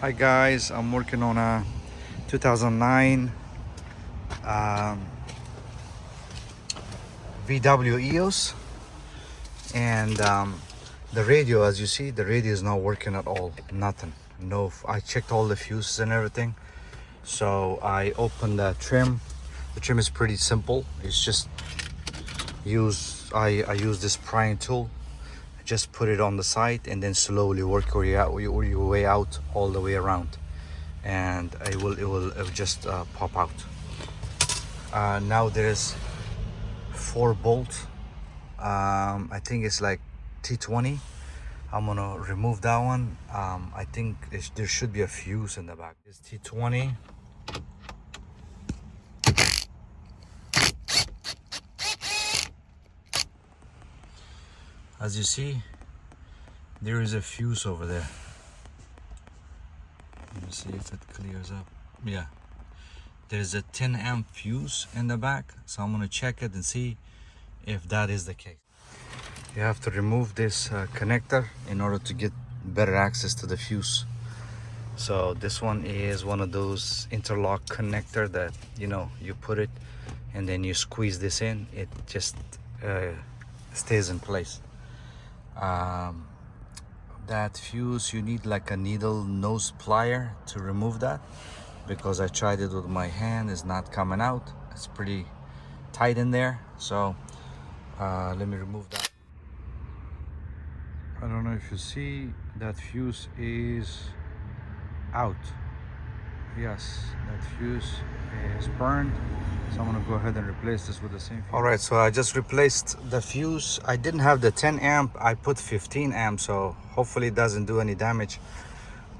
Hi guys, I'm working on a 2009 VW EOS, and the radio, as you see, the radio is not working at all. Nothing. No, I checked all the fuses and everything. So I opened the trim. The trim is pretty simple. It's just I use this prying tool. Just put it on the side and then slowly work your way out all the way around, and it will just pop out. Now there's 4 bolts. I think it's like T20. I'm gonna remove that one. I think there should be a fuse in the back. It's T20. As you see, there is a fuse over there. Let me see if it clears up. Yeah, there's a 10 amp fuse in the back, so I'm gonna check it and see if that is the case. You have to remove this connector in order to get better access to the fuse. So this one is one of those interlock connector that, you know, you put it and then you squeeze this in, it just stays in place. That fuse, you need like a needle nose plier to remove that, because I tried it with my hand, it's not coming out. It's pretty tight in there. So let me remove that. I don't know if you see, that fuse is out. Yes, that fuse is burned. So I'm gonna go ahead and replace this with the same fuse. All right, so I just replaced the fuse. I didn't have the 10 amp, I put 15 amp, so hopefully it doesn't do any damage.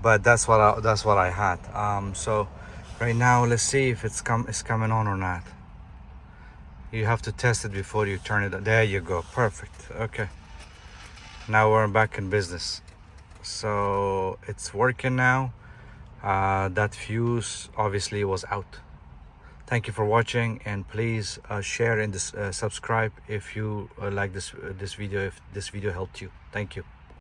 But that's what I had. So right now, let's see if it's coming on or not. You have to test it before you turn it on. There you go, perfect. Okay, now we're back in business. So it's working now. That fuse obviously was out. Thank you for watching, and please share and subscribe if you like this video, if this video helped you. Thank you.